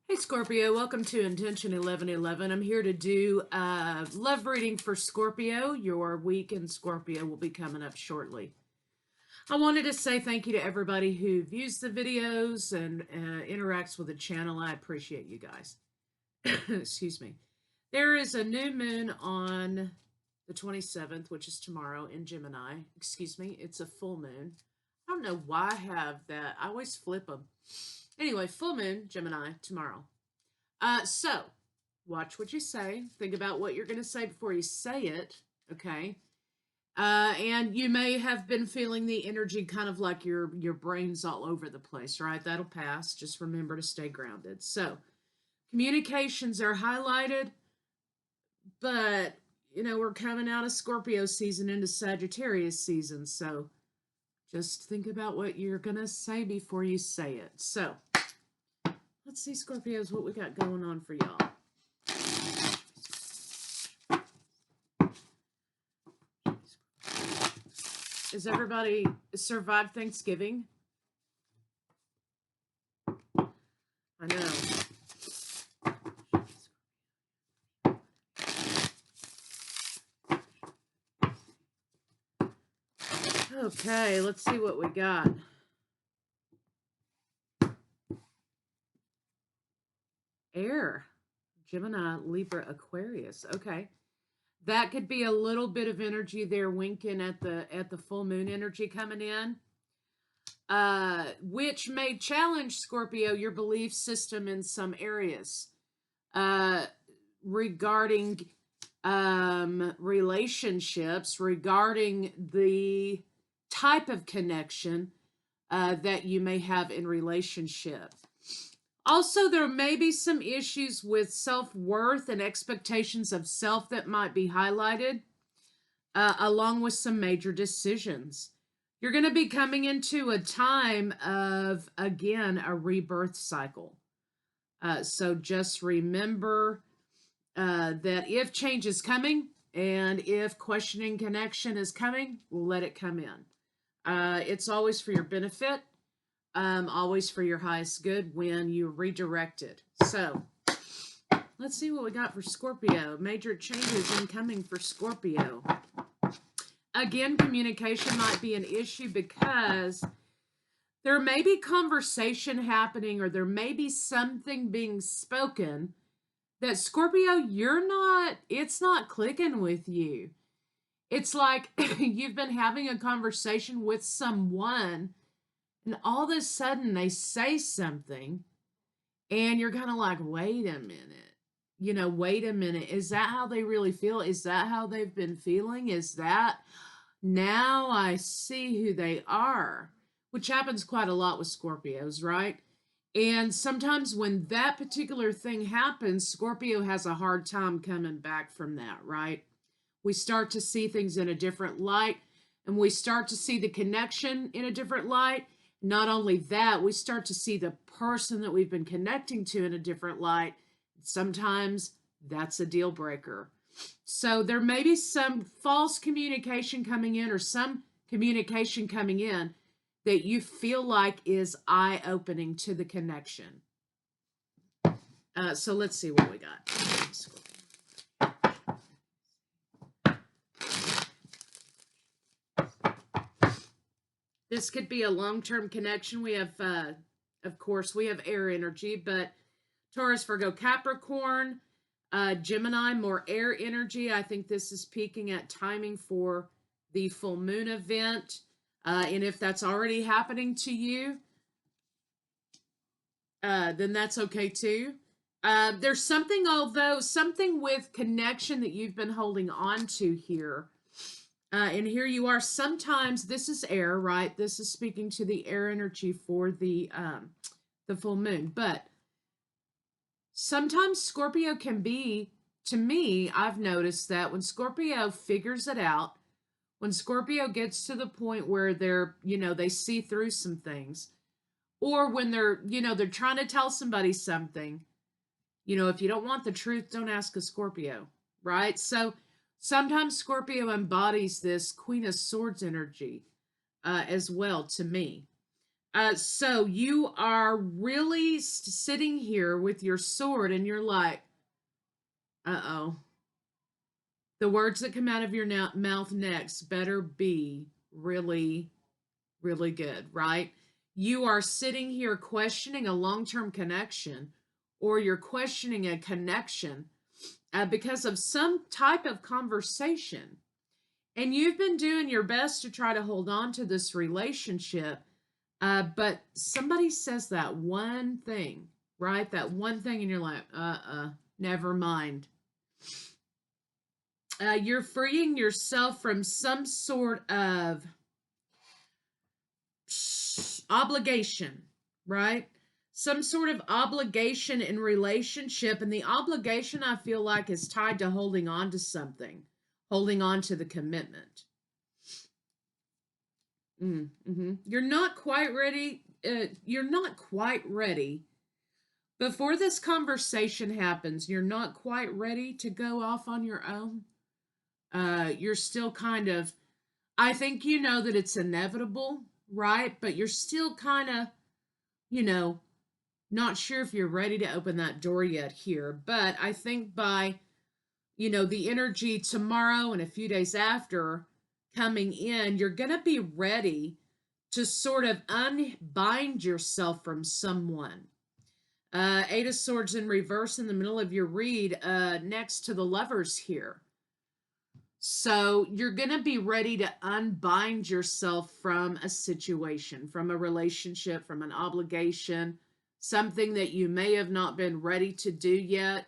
Hey Scorpio, welcome to Intention 1111. I'm here to do a love reading for Scorpio. Your week in Scorpio will be coming up shortly. I wanted to say thank you to everybody who views the videos and interacts with the channel. I appreciate you guys. Excuse me. There is a new moon on the 27th, which is tomorrow in Gemini. Excuse me, it's a full moon. I don't know why I have that. I always flip them. Anyway, full moon, Gemini, tomorrow. So, watch what you say. Think about what you're going to say before you say it, okay? And you may have been feeling the energy kind of like your brain's all over the place, right? That'll pass. Just remember to stay grounded. So, communications are highlighted, but, we're coming out of Scorpio season into Sagittarius season, so just think about what you're going to say before you say it. So, let's see, Scorpios, what we got going on for y'all. Has everybody survived Thanksgiving? I know. Okay, let's see what we got. Air, Gemini, Libra, Aquarius. Okay. That could be a little bit of energy there winking at the full moon energy coming in. Which may challenge, Scorpio, your belief system in some areas. Regarding relationships, regarding the type of connection that you may have in relationship. Also, there may be some issues with self-worth and expectations of self that might be highlighted, along with some major decisions. You're going to be coming into a time of, again, a rebirth cycle. So just remember that if change is coming and if questioning connection is coming, we'll let it come in. It's always for your benefit. Always for your highest good when you redirect it. So, let's see what we got for Scorpio. Major changes incoming for Scorpio. Again, communication might be an issue because there may be conversation happening or there may be something being spoken that Scorpio, it's not clicking with you. It's like you've been having a conversation with someone and all of a sudden they say something and you're kind of like, wait a minute. Wait a minute. Is that how they really feel? Is that how they've been feeling? Is that now I see who they are? Which happens quite a lot with Scorpios, right? And sometimes when that particular thing happens, Scorpio has a hard time coming back from that, right? We start to see things in a different light and we start to see the connection in a different light. Not only that, we start to see the person that we've been connecting to in a different light. Sometimes that's a deal breaker. So there may be some false communication coming in or some communication coming in that you feel like is eye-opening to the connection. So let's see what we got. This could be a long-term connection. We have, of course, we have air energy, but Taurus, Virgo, Capricorn, Gemini, more air energy. I think this is peaking at timing for the full moon event. And if that's already happening to you, then that's okay too. There's something with connection that you've been holding on to here. And here you are. Sometimes this is air, right? This is speaking to the air energy for the full moon. But sometimes Scorpio can be, to me, I've noticed that when Scorpio figures it out, when Scorpio gets to the point where they see through some things, or when they're trying to tell somebody something, if you don't want the truth, don't ask a Scorpio, right? So sometimes Scorpio embodies this Queen of Swords energy as well to me. So you are really sitting here with your sword and you're like, uh-oh. The words that come out of your mouth next better be really, really good, right? You are sitting here questioning a long-term connection, or you're questioning a connection because of some type of conversation. And you've been doing your best to try to hold on to this relationship, but somebody says that one thing, right? That one thing, and you're like, never mind. You're freeing yourself from some sort of obligation, right? Some sort of obligation in relationship, and the obligation I feel like is tied to holding on to something, holding on to the commitment. You're not quite ready. You're not quite ready. Before this conversation happens, you're not quite ready to go off on your own. You're still kind of, I think you know that it's inevitable, right? But you're still kind of, you know, not sure if you're ready to open that door yet here. But I think by, the energy tomorrow and a few days after coming in, you're going to be ready to sort of unbind yourself from someone. Eight of Swords in reverse in the middle of your read, next to the Lovers here. So you're going to be ready to unbind yourself from a situation, from a relationship, from an obligation, something that you may have not been ready to do yet.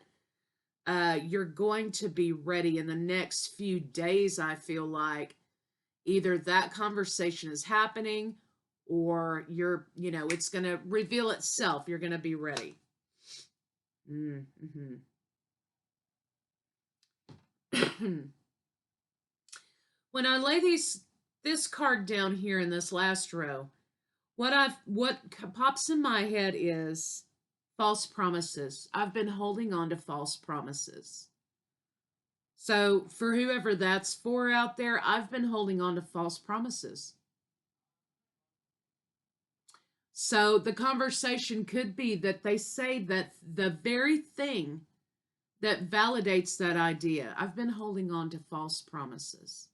You're going to be ready in the next few days, I feel like. Either that conversation is happening or it's going to reveal itself. You're going to be ready. When I lay this card down here in this last row, what pops in my head is false promises. I've been holding on to false promises. So for whoever that's for out there, I've been holding on to false promises. So the conversation could be that they say that the very thing that validates that idea. I've been holding on to false promises.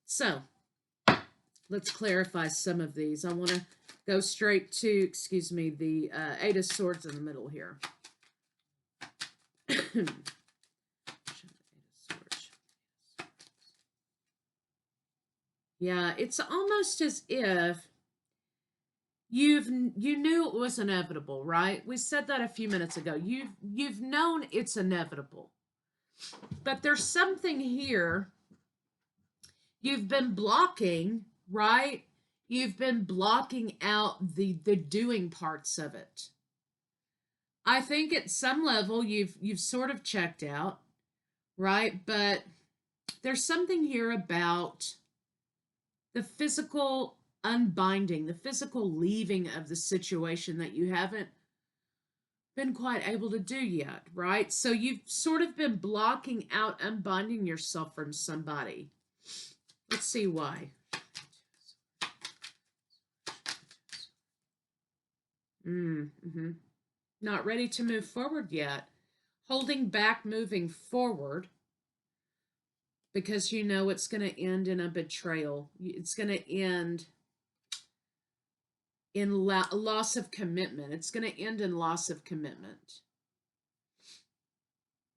So let's clarify some of these. I want to go straight to, the Eight of Swords in the middle here. Yeah, it's almost as if you knew it was inevitable, right? We said that a few minutes ago. You've known it's inevitable. But there's something here you've been blocking, right? You've been blocking out the doing parts of it. I think at some level you've sort of checked out, right? But there's something here about the physical unbinding, the physical leaving of the situation that you haven't been quite able to do yet, right? So you've sort of been blocking out unbinding yourself from somebody. Let's see why. Not ready to move forward yet. Holding back moving forward because you know it's going to end in a betrayal. It's going to end in loss of commitment. It's going to end in loss of commitment.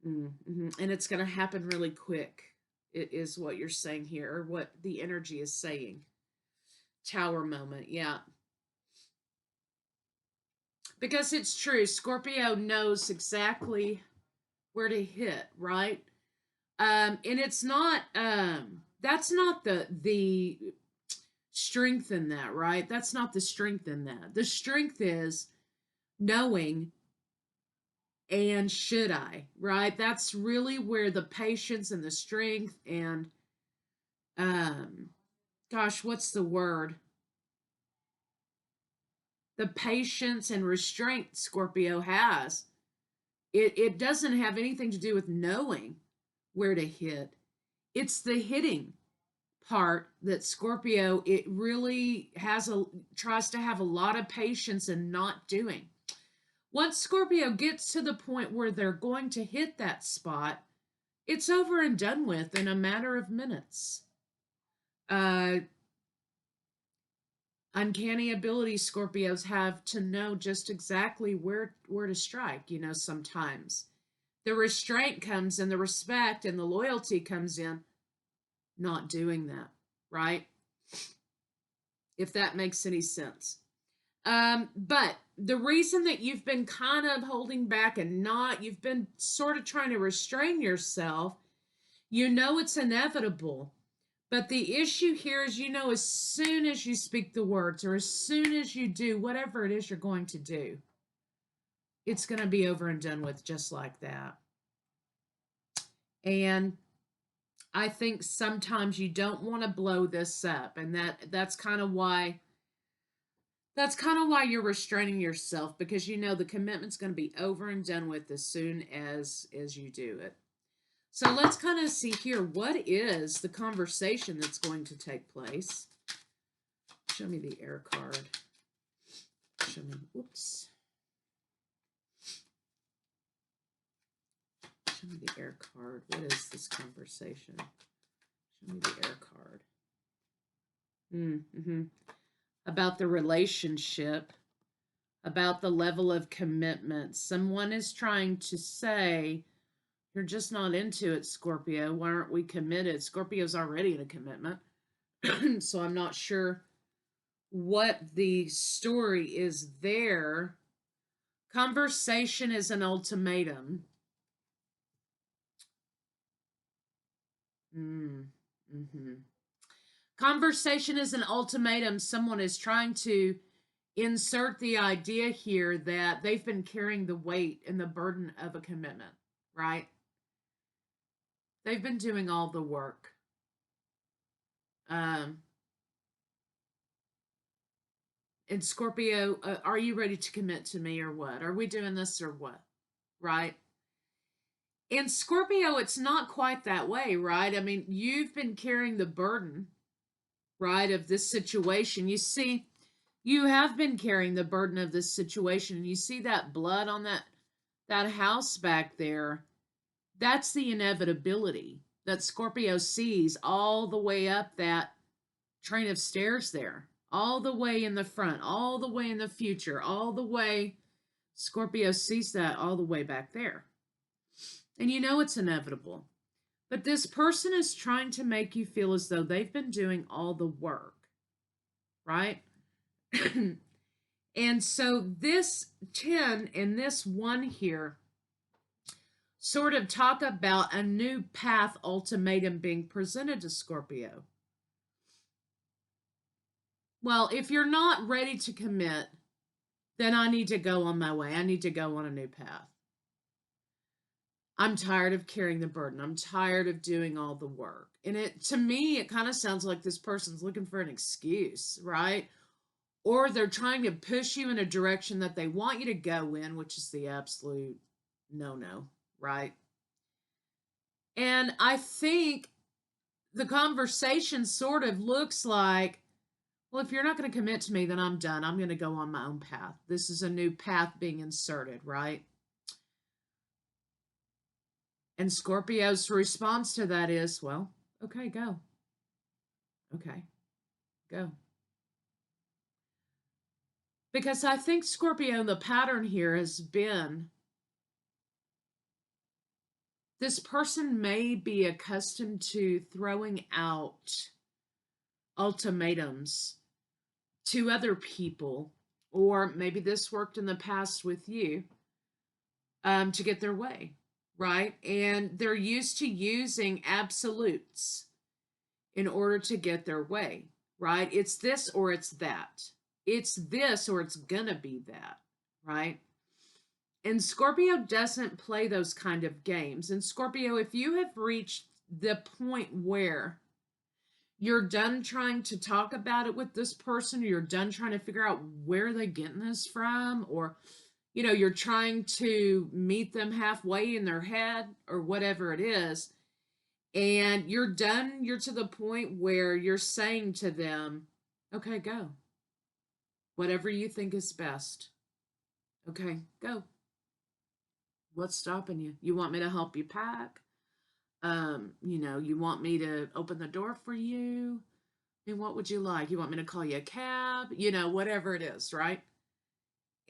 And it's going to happen really quick. It is what you're saying here, or what the energy is saying. Tower moment, yeah. Because it's true, Scorpio knows exactly where to hit, right? And it's not, that's not the strength in that, right? That's not the strength in that. The strength is knowing, and should I, right? That's really where the patience and the strength and, gosh, what's the word? The patience and restraint Scorpio has. It doesn't have anything to do with knowing where to hit. It's the hitting part that Scorpio, it really tries to have a lot of patience and not doing. Once Scorpio gets to the point where they're going to hit that spot, it's over and done with in a matter of minutes. Uncanny ability Scorpios have to know just exactly where to strike, sometimes. The restraint comes in, the respect and the loyalty comes in not doing that, right? If that makes any sense. But the reason that you've been kind of holding back and you've been sort of trying to restrain yourself, it's inevitable. But the issue here is, as soon as you speak the words or as soon as you do whatever it is you're going to do, it's going to be over and done with just like that. And I think sometimes you don't want to blow this up, and that's kind of why you're restraining yourself, because the commitment's going to be over and done with as soon as you do it. So let's kind of see here, what is the conversation that's going to take place? Show me the air card. Show me, whoops. Show me the air card. What is this conversation? Show me the air card. About the relationship, about the level of commitment. Someone is trying to say, you're just not into it, Scorpio. Why aren't we committed? Scorpio's already in a commitment. So I'm not sure what the story is there. Conversation is an ultimatum. Conversation is an ultimatum. Someone is trying to insert the idea here that they've been carrying the weight and the burden of a commitment, right? They've been doing all the work. And Scorpio, are you ready to commit to me or what? Are we doing this or what? Right? In Scorpio, it's not quite that way, right? I mean, you've been carrying the burden, right, of this situation. You see, you have been carrying the burden of this situation, and you see that blood on that house back there. That's the inevitability that Scorpio sees all the way up that train of stairs there, all the way in the front, all the way in the future, all the way. Scorpio sees that all the way back there. And it's inevitable. But this person is trying to make you feel as though they've been doing all the work, right? And so this 10 and this 1 here sort of talk about a new path ultimatum being presented to Scorpio. Well, if you're not ready to commit, then I need to go on my way. I need to go on a new path. I'm tired of carrying the burden. I'm tired of doing all the work. And to me, it kind of sounds like this person's looking for an excuse, right? Or they're trying to push you in a direction that they want you to go in, which is the absolute no-no, right? And I think the conversation sort of looks like, well, if you're not going to commit to me, then I'm done. I'm going to go on my own path. This is a new path being inserted, right? And Scorpio's response to that is, well, okay, go. Okay, go. Because I think Scorpio, the pattern here has been, this person may be accustomed to throwing out ultimatums to other people, or maybe this worked in the past with you, to get their way, right? And they're used to using absolutes in order to get their way, right? It's this or it's that. It's this or it's gonna be that, right? And Scorpio doesn't play those kind of games. And Scorpio, if you have reached the point where you're done trying to talk about it with this person, or you're done trying to figure out where they're getting this from, or you're trying to meet them halfway in their head or whatever it is, And you're done. You're to the point where you're saying to them, okay, go. Whatever you think is best. Okay, go. What's stopping you? You want me to help you pack? You want me to open the door for you? And what would you like? You want me to call you a cab? Whatever it is, right?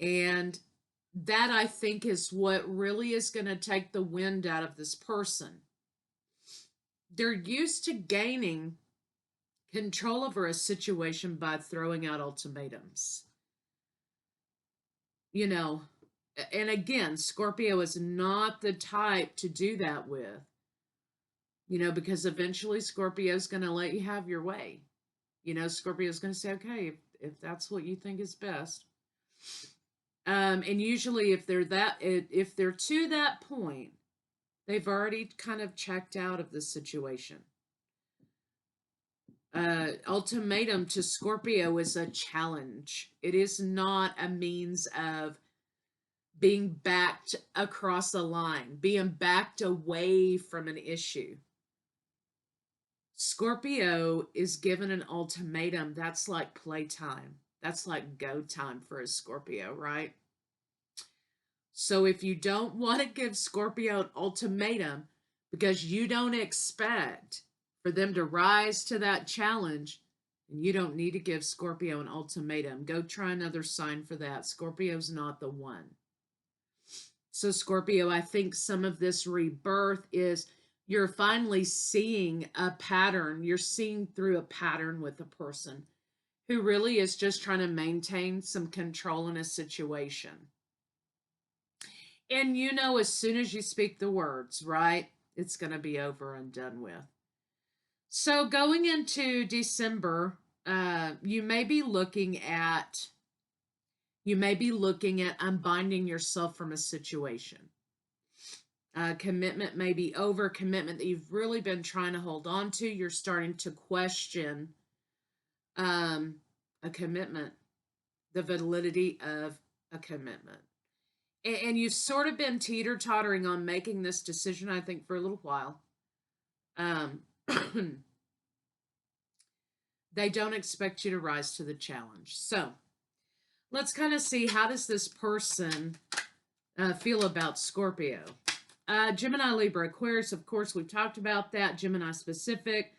And that, I think, is what really is going to take the wind out of this person. They're used to gaining control over a situation by throwing out ultimatums. And again, Scorpio is not the type to do that with, because eventually Scorpio's going to let you have your way. Scorpio's going to say, okay, if that's what you think is best. And usually if they're to that point, they've already kind of checked out of the situation. Ultimatum to Scorpio is a challenge. It is not a means of being backed across the line, being backed away from an issue. Scorpio is given an ultimatum. That's like playtime. That's like go time for a Scorpio, right? So if you don't want to give Scorpio an ultimatum because you don't expect for them to rise to that challenge, and you don't need to give Scorpio an ultimatum. Go try another sign for that. Scorpio's not the one. So Scorpio, I think some of this rebirth is you're finally seeing a pattern. You're seeing through a pattern with a person who really is just trying to maintain some control in a situation. And as soon as you speak the words, right, it's going to be over and done with. So going into December, you may be looking at unbinding yourself from a situation. Commitment may be over, commitment that you've really been trying to hold on to. You're starting to question a commitment, the validity of a commitment. And you've sort of been teeter-tottering on making this decision, I think, for a little while. They don't expect you to rise to the challenge. So let's kind of see, how does this person feel about Scorpio? Gemini, Libra, Aquarius, of course, we've talked about that. Gemini specific.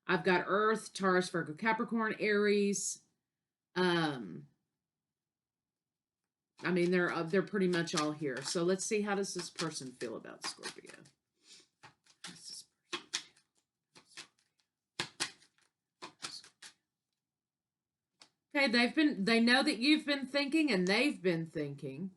I've got Earth, Taurus, Virgo, Capricorn, Aries. I mean, they're pretty much all here. So let's see, how does this person feel about Scorpio? Okay, they know that you've been thinking and they've been thinking,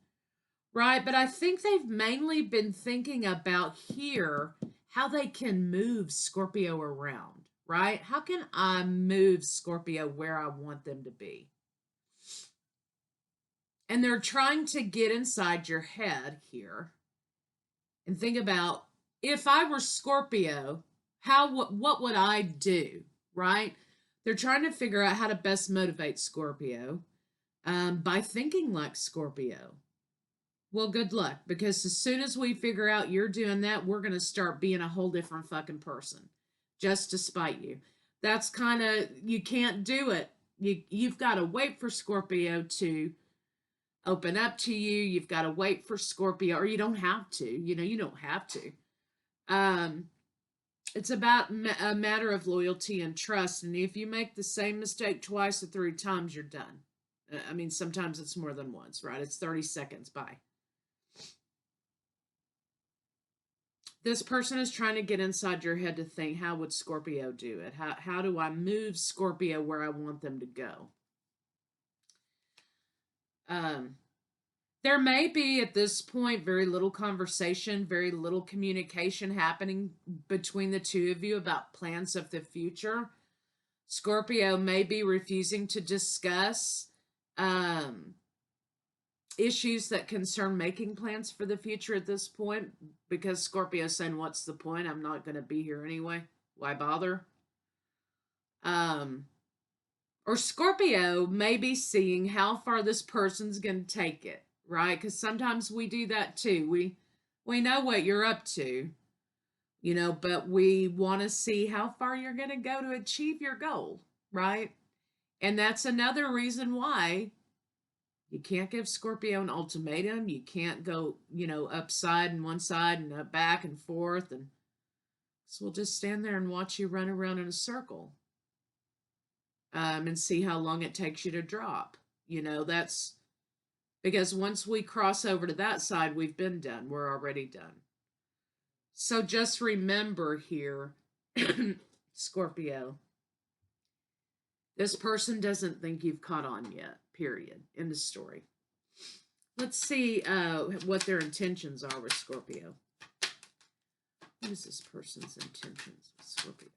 right? But I think they've mainly been thinking about here how they can move Scorpio around, right? How can I move Scorpio where I want them to be? And they're trying to get inside your head here and think about, if I were Scorpio, what would I do, right? They're trying to figure out how to best motivate Scorpio by thinking like Scorpio. Well, good luck, because as soon as we figure out you're doing that, we're going to start being a whole different fucking person just to spite you. That's kind of, you can't do it. You've got to wait for Scorpio to open up to you. You've got to wait for Scorpio, or you don't have to. You don't have to. It's about a matter of loyalty and trust. And if you make the same mistake twice or 3 times, you're done. I mean, sometimes it's more than once, right? It's 30 seconds. Bye. This person is trying to get inside your head to think, how would Scorpio do it? How do I move Scorpio where I want them to go? There may be, at this point, very little conversation, very little communication happening between the two of you about plans of the future. Scorpio may be refusing to discuss issues that concern making plans for the future at this point, because Scorpio's saying, what's the point? I'm not going to be here anyway. Why bother? Or Scorpio may be seeing how far this person's going to take it, right? Because sometimes we do that too. We know what you're up to. but we want to see how far you're going to go to achieve your goal, right? And that's another reason why you can't give Scorpio an ultimatum. You can't go, upside and one side and back and forth. And so we'll just stand there and watch you run around in a circle, and see how long it takes you to drop. That's because once we cross over to that side, we've been done. We're already done. So just remember here, Scorpio, this person doesn't think you've caught on yet, period. End of story. Let's see what their intentions are with Scorpio. What is this person's intentions with Scorpio?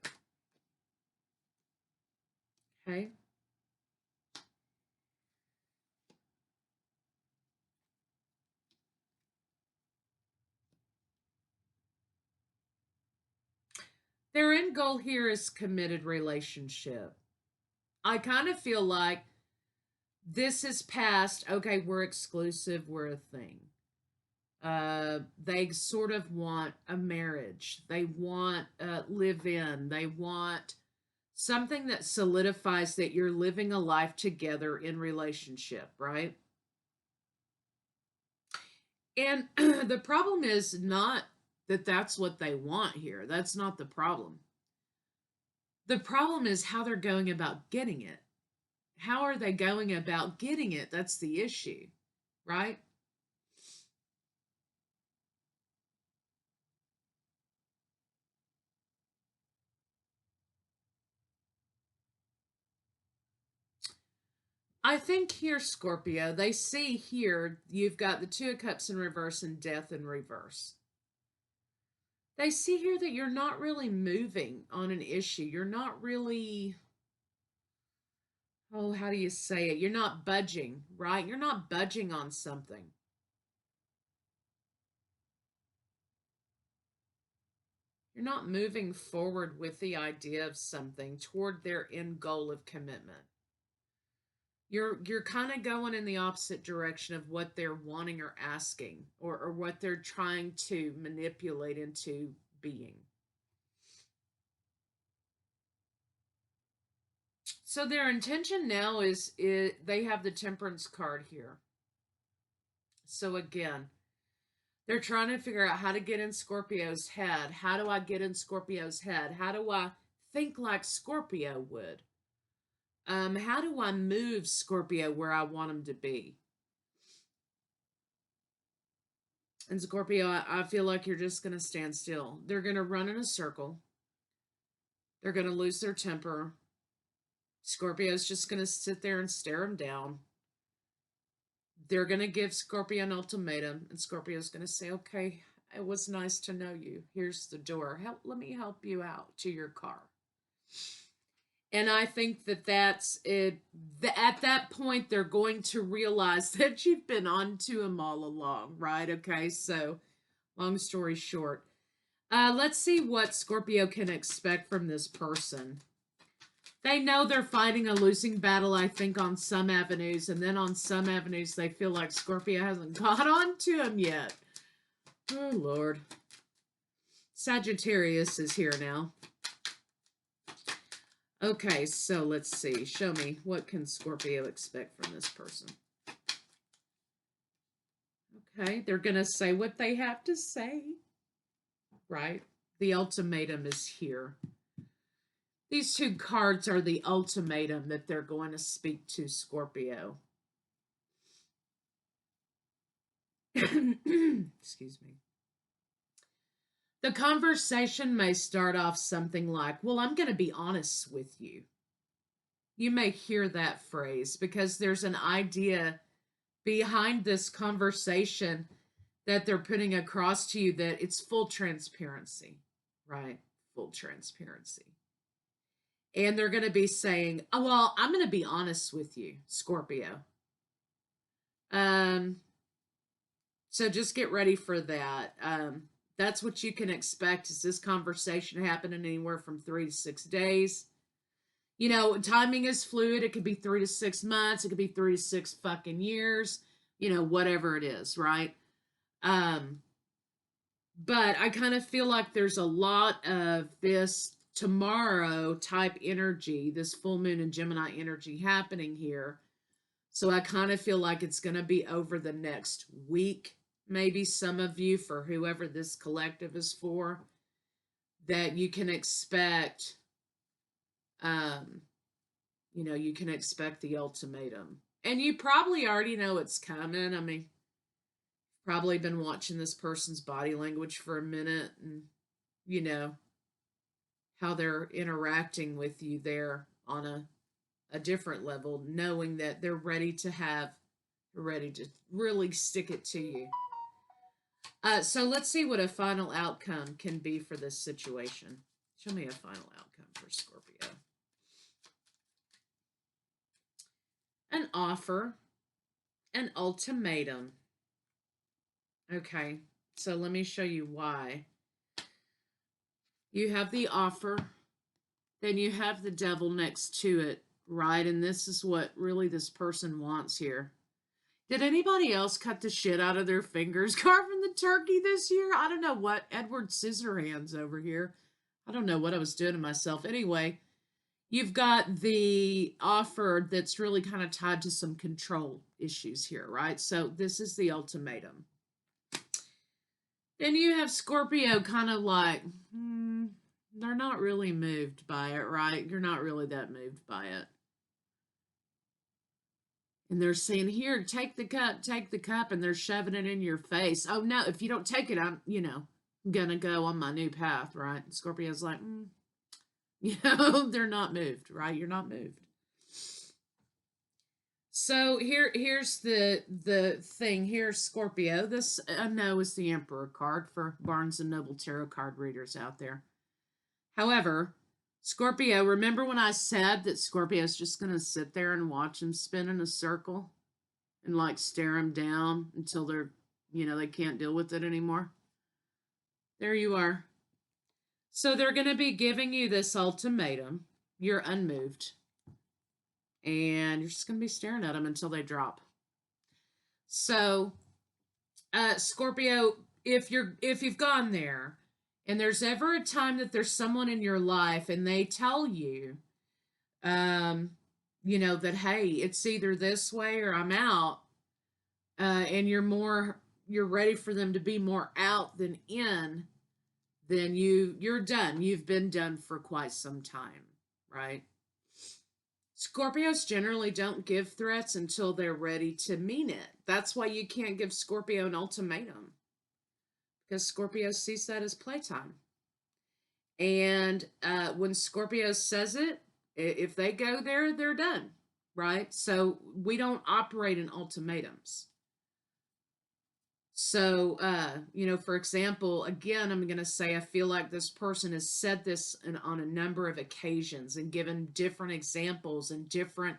Okay. Their end goal here is committed relationship. I kind of feel like this is past, okay, we're exclusive, we're a thing. They sort of want a marriage. They want live in. They want something that solidifies that you're living a life together in relationship, right? And the problem is not that that's what they want here. That's not the problem. The problem is how they're going about getting it. How are they going about getting it? That's the issue, right? I think here, Scorpio, they see here you've got the Two of Cups in reverse and Death in reverse. They see here that you're not really moving on an issue. You're not really, oh, how do you say it? You're not budging, right? You're not budging on something. You're not moving forward with the idea of something toward their end goal of commitment. You're kind of going in the opposite direction of what they're wanting or asking, or what they're trying to manipulate into being. So their intention now is they have the Temperance card here. So again, they're trying to figure out how to get in Scorpio's head. How do I get in Scorpio's head? How do I think like Scorpio would? How do I move Scorpio where I want him to be? And Scorpio, I feel like you're just going to stand still. They're going to run in a circle. They're going to lose their temper. Scorpio's just going to sit there and stare him down. They're going to give Scorpio an ultimatum, and Scorpio's going to say, okay, it was nice to know you. Here's the door. Let me help you out to your car. And I think that that's it. At that point, they're going to realize that you've been on to them all along, right? Okay, so long story short, let's see what Scorpio can expect from this person. They know they're fighting a losing battle, I think, on some avenues, and then on some avenues, they feel like Scorpio hasn't caught on to them yet. Oh, Lord. Sagittarius is here now. Okay, so let's see. Show me, what can Scorpio expect from this person? Okay, they're going to say what they have to say, right? The ultimatum is here. These two cards are the ultimatum that they're going to speak to Scorpio. Excuse me. The conversation may start off something like, well, I'm going to be honest with you. You may hear that phrase because there's an idea behind this conversation that they're putting across to you that it's full transparency, right? Full transparency. And they're going to be saying, oh, well, I'm going to be honest with you, Scorpio. So just get ready for that. That's what you can expect, is this conversation happening anywhere from 3 to 6 days. Timing is fluid. It could be 3 to 6 months. It could be 3 to 6 fucking years, whatever it is, right? But I kind of feel like there's a lot of this tomorrow type energy, this full moon and Gemini energy happening here. So I kind of feel like it's going to be over the next week, maybe some of you, for whoever this collective is for, that you can expect, um, you can expect the ultimatum. And you probably already know it's coming. I mean, probably been watching this person's body language for a minute and, you know, how they're interacting with you there on a different level, knowing that they're ready to really stick it to you. So let's see what a final outcome can be for this situation. Show me a final outcome for Scorpio. An offer, an ultimatum. Okay, so let me show you why. You have the offer, then you have the devil next to it, right? And this is what really this person wants here. Did anybody else cut the shit out of their fingers carving the turkey this year? I don't know what. Edward Scissorhands over here. I don't know what I was doing to myself. Anyway, you've got the offer that's really kind of tied to some control issues here, right? So this is the ultimatum. Then you have Scorpio kind of like, they're not really moved by it, right? You're not really that moved by it. And they're saying, here, take the cup, and they're shoving it in your face. Oh, no, if you don't take it, I'm going to go on my new path, right? And Scorpio's like, they're not moved, right? You're not moved. So here's the thing. Here's Scorpio. This, I know, is the Emperor card for Barnes & Noble tarot card readers out there. However, Scorpio, remember when I said that Scorpio's just going to sit there and watch him spin in a circle and like stare him down until they're, they can't deal with it anymore? There you are. So they're going to be giving you this ultimatum. You're unmoved. And you're just going to be staring at them until they drop. So, Scorpio, if you've gone there, and there's ever a time that there's someone in your life and they tell you, that, hey, it's either this way or I'm out, and you're ready for them to be more out than in, then you're done. You've been done for quite some time, right? Scorpios generally don't give threats until they're ready to mean it. That's why you can't give Scorpio an ultimatum, because Scorpio sees that as playtime. And when Scorpio says it, if they go there, they're done, right? So we don't operate in ultimatums. So, for example, again, I'm going to say I feel like this person has said this on a number of occasions and given different examples and different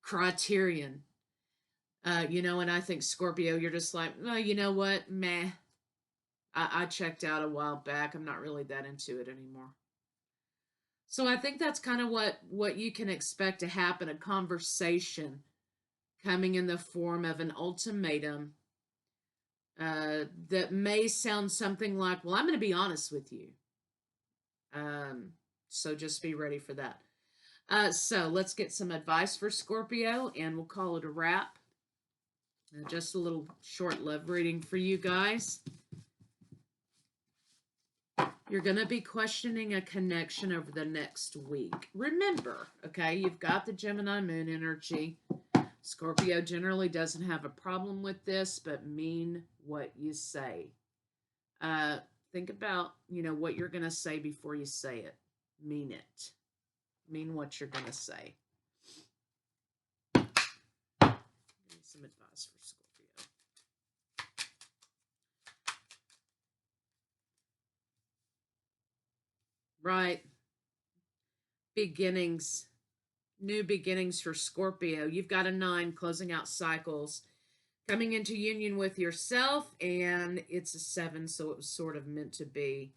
criterion. And I think, Scorpio, you're just like, oh, you know what? Meh. I checked out a while back. I'm not really that into it anymore. So I think that's kind of what you can expect to happen, a conversation coming in the form of an ultimatum that may sound something like, well, I'm going to be honest with you. So just be ready for that. So let's get some advice for Scorpio, and we'll call it a wrap. Just a little short love reading for you guys. You're going to be questioning a connection over the next week. Remember, okay, you've got the Gemini moon energy. Scorpio generally doesn't have a problem with this, but mean what you say. Think about, what you're going to say before you say it. Mean it. Mean what you're going to say. Some advice for Scorpio. Right. Beginnings. New beginnings for Scorpio. You've got a 9, closing out cycles, coming into union with yourself, and it's a 7, so it was sort of meant to be.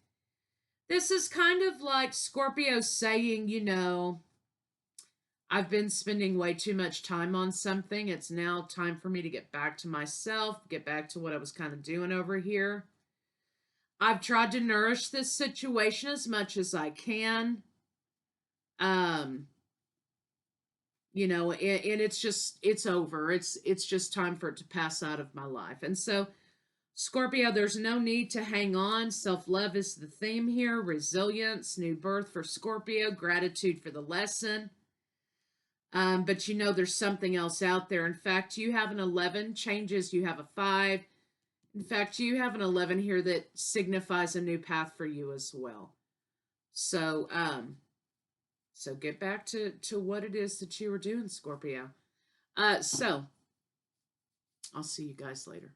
This is kind of like Scorpio saying, I've been spending way too much time on something. It's now time for me to get back to myself, get back to what I was kind of doing over here. I've tried to nourish this situation as much as I can. Um, you know, and it's over. It's just time for it to pass out of my life. And so, Scorpio, there's no need to hang on. Self-love is the theme here. Resilience, new birth for Scorpio, gratitude for the lesson. But you know there's something else out there. In fact, you have an 11 changes, you have a 5. In fact, you have an 11 here that signifies a new path for you as well. So, so get back to what it is that you were doing, Scorpio. So I'll see you guys later.